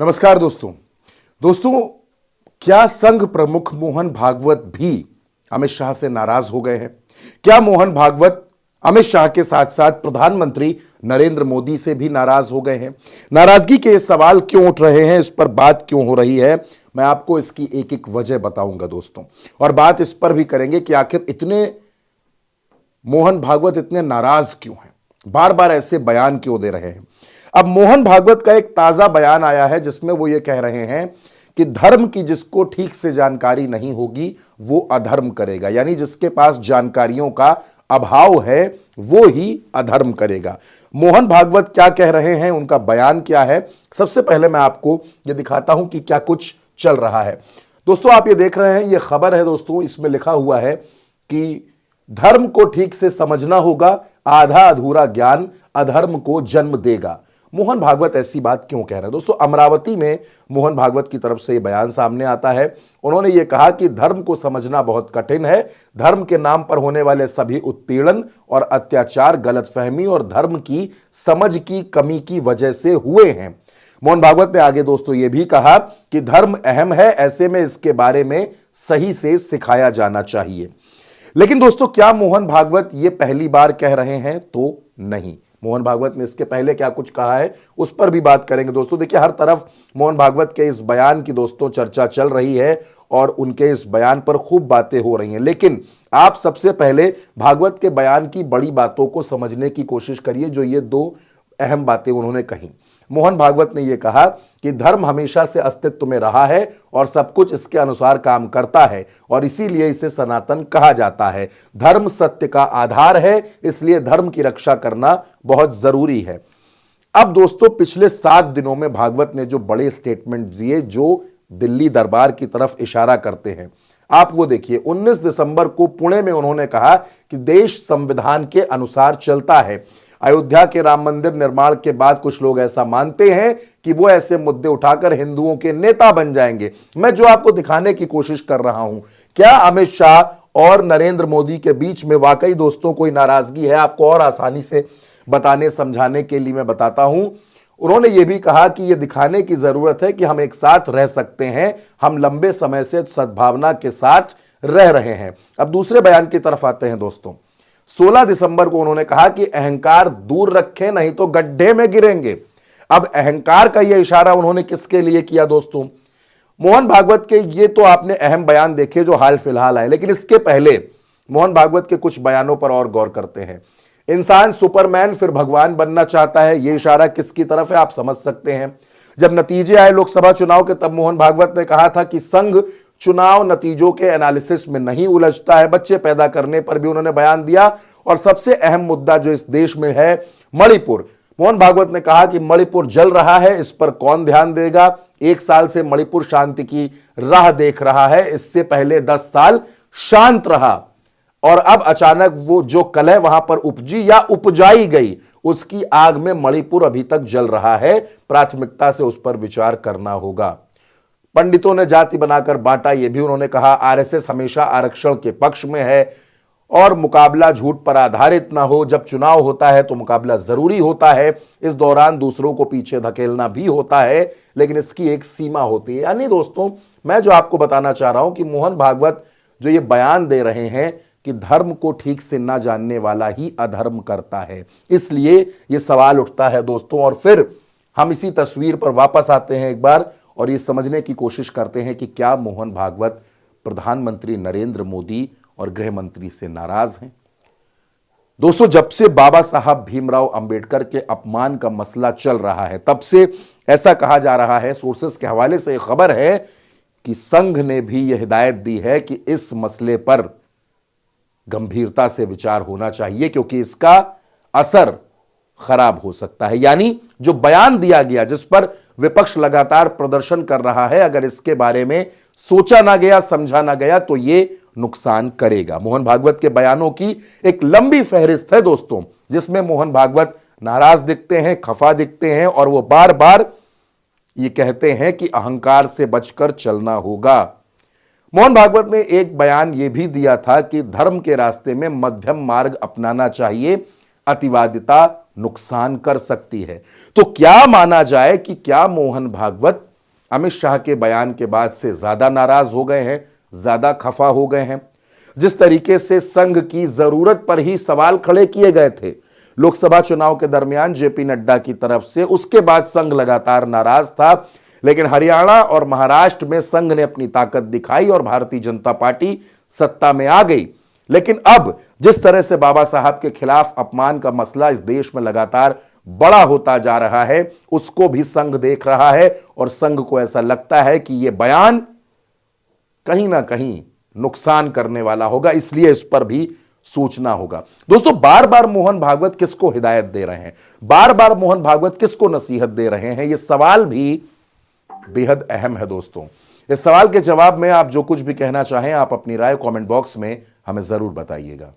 नमस्कार दोस्तों। क्या संघ प्रमुख मोहन भागवत भी अमित शाह से नाराज हो गए हैं? क्या मोहन भागवत अमित शाह के साथ साथ प्रधानमंत्री नरेंद्र मोदी से भी नाराज हो गए हैं? नाराजगी के सवाल क्यों उठ रहे हैं, इस पर बात क्यों हो रही है, मैं आपको इसकी एक एक वजह बताऊंगा दोस्तों। और बात इस पर भी करेंगे कि आखिर मोहन भागवत इतने नाराज क्यों हैं, बार बार ऐसे बयान क्यों दे रहे हैं। अब मोहन भागवत का एक ताजा बयान आया है जिसमें वो ये कह रहे हैं कि धर्म की जिसको ठीक से जानकारी नहीं होगी वो अधर्म करेगा, यानी जिसके पास जानकारियों का अभाव है वो ही अधर्म करेगा। मोहन भागवत क्या कह रहे हैं, उनका बयान क्या है, सबसे पहले मैं आपको ये दिखाता हूं कि क्या कुछ चल रहा है। दोस्तों आप ये देख रहे हैं, ये खबर है दोस्तों, इसमें लिखा हुआ है कि धर्म को ठीक से समझना होगा, आधा अधूरा ज्ञान अधर्म को जन्म देगा। मोहन भागवत ऐसी बात क्यों कह रहे हैं दोस्तों? अमरावती में मोहन भागवत की तरफ से यह बयान सामने आता है। उन्होंने यह कहा कि धर्म को समझना बहुत कठिन है, धर्म के नाम पर होने वाले सभी उत्पीड़न और अत्याचार गलतफहमी और धर्म की समझ की कमी की वजह से हुए हैं। मोहन भागवत ने आगे दोस्तों यह भी कहा कि धर्म अहम है, ऐसे में इसके बारे में सही से सिखाया जाना चाहिए। लेकिन दोस्तों क्या मोहन भागवत ये पहली बार कह रहे हैं? तो नहीं, मोहन भागवत ने इसके पहले क्या कुछ कहा है उस पर भी बात करेंगे दोस्तों। देखिए हर तरफ मोहन भागवत के इस बयान की दोस्तों चर्चा चल रही है और उनके इस बयान पर खूब बातें हो रही हैं, लेकिन आप सबसे पहले भागवत के बयान की बड़ी बातों को समझने की कोशिश करिए। जो ये दो अहम बातें उन्होंने कही, मोहन भागवत ने यह कहा कि धर्म हमेशा से अस्तित्व में रहा है और सब कुछ इसके अनुसार काम करता है और इसीलिए इसे सनातन कहा जाता है। धर्म सत्य का आधार है, इसलिए धर्म की रक्षा करना बहुत जरूरी है। अब दोस्तों पिछले 7 दिनों में भागवत ने जो बड़े स्टेटमेंट दिए जो दिल्ली दरबार की तरफ इशारा करते हैं, आप वो देखिए। 19 दिसंबर को पुणे में उन्होंने कहा कि देश संविधान के अनुसार चलता है। अयोध्या के राम मंदिर निर्माण के बाद कुछ लोग ऐसा मानते हैं कि वो ऐसे मुद्दे उठाकर हिंदुओं के नेता बन जाएंगे। मैं जो आपको दिखाने की कोशिश कर रहा हूं, क्या अमित शाह और नरेंद्र मोदी के बीच में वाकई दोस्तों कोई नाराजगी है? आपको और आसानी से बताने समझाने के लिए मैं बताता हूं। उन्होंने ये भी कहा कि यह दिखाने की जरूरत है कि हम एक साथ रह सकते हैं, हम लंबे समय से सद्भावना के साथ रह रहे हैं। अब दूसरे बयान की तरफ आते हैं दोस्तों। 16 दिसंबर को उन्होंने कहा कि अहंकार दूर रखें नहीं तो गड्ढे में गिरेंगे। अब अहंकार का यह इशारा उन्होंने किसके लिए किया दोस्तों? मोहन भागवत के ये तो आपने अहम बयान देखे जो हाल फिलहाल आए, लेकिन इसके पहले मोहन भागवत के कुछ बयानों पर और गौर करते हैं। इंसान सुपरमैन फिर भगवान बनना चाहता है, यह इशारा किसकी तरफ है आप समझ सकते हैं। जब नतीजे आए लोकसभा चुनाव के तब मोहन भागवत ने कहा था कि संघ चुनाव नतीजों के एनालिसिस में नहीं उलझता है। बच्चे पैदा करने पर भी उन्होंने बयान दिया और सबसे अहम मुद्दा जो इस देश में है मणिपुर, मोहन भागवत ने कहा कि मणिपुर जल रहा है, इस पर कौन ध्यान देगा। 1 साल से मणिपुर शांति की राह देख रहा है, इससे पहले 10 साल शांत रहा और अब अचानक वो जो कलह वहां पर उपजी या उपजाई गई उसकी आग में मणिपुर अभी तक जल रहा है। प्राथमिकता से उस पर विचार करना होगा। पंडितों ने जाति बनाकर बांटा, यह भी उन्होंने कहा। आरएसएस हमेशा आरक्षण के पक्ष में है और मुकाबला झूठ पर आधारित ना हो। जब चुनाव होता है तो मुकाबला जरूरी होता है, इस दौरान दूसरों को पीछे धकेलना भी होता है, लेकिन इसकी एक सीमा होती है। यानी दोस्तों मैं जो आपको बताना चाह रहा हूं कि मोहन भागवत जो ये बयान दे रहे हैं कि धर्म को ठीक से ना जानने वाला ही अधर्म करता है, इसलिए यह सवाल उठता है दोस्तों। और फिर हम इसी तस्वीर पर वापस आते हैं एक बार और ये समझने की कोशिश करते हैं कि क्या मोहन भागवत प्रधानमंत्री नरेंद्र मोदी और गृह मंत्री से नाराज हैं। दोस्तों जब से बाबा साहब भीमराव अंबेडकर के अपमान का मसला चल रहा है तब से ऐसा कहा जा रहा है, सोर्सेस के हवाले से खबर है कि संघ ने भी यह हिदायत दी है कि इस मसले पर गंभीरता से विचार होना चाहिए क्योंकि इसका असर खराब हो सकता है। यानी जो बयान दिया गया जिस पर विपक्ष लगातार प्रदर्शन कर रहा है, अगर इसके बारे में सोचा ना गया, समझा ना गया तो यह नुकसान करेगा। मोहन भागवत के बयानों की एक लंबी फहरिस्त है दोस्तों, जिसमें मोहन भागवत नाराज दिखते हैं, खफा दिखते हैं और वो बार बार ये कहते हैं कि अहंकार से बचकर चलना होगा। मोहन भागवत ने एक बयान यह भी दिया था कि धर्म के रास्ते में मध्यम मार्ग अपनाना चाहिए, अतिवादिता नुकसान कर सकती है। तो क्या माना जाए कि क्या मोहन भागवत अमित शाह के बयान के बाद से ज्यादा नाराज हो गए हैं, ज्यादा खफा हो गए हैं। जिस तरीके से संघ की जरूरत पर ही सवाल खड़े किए गए थे लोकसभा चुनाव के दरमियान जेपी नड्डा की तरफ से, उसके बाद संघ लगातार नाराज था। लेकिन हरियाणा और महाराष्ट्र में संघ ने अपनी ताकत दिखाई और भारतीय जनता पार्टी सत्ता में आ गई। लेकिन अब जिस तरह से बाबा साहब के खिलाफ अपमान का मसला इस देश में लगातार बड़ा होता जा रहा है, उसको भी संघ देख रहा है और संघ को ऐसा लगता है कि यह बयान कहीं ना कहीं नुकसान करने वाला होगा, इसलिए इस पर भी सोचना होगा। दोस्तों, बार बार मोहन भागवत किसको हिदायत दे रहे हैं, बार बार मोहन भागवत किसको नसीहत दे रहे हैं, यह सवाल भी बेहद अहम है। दोस्तों, इस सवाल के जवाब में आप जो कुछ भी कहना चाहें, आप अपनी राय कमेंट बॉक्स में हमें जरूर बताइएगा।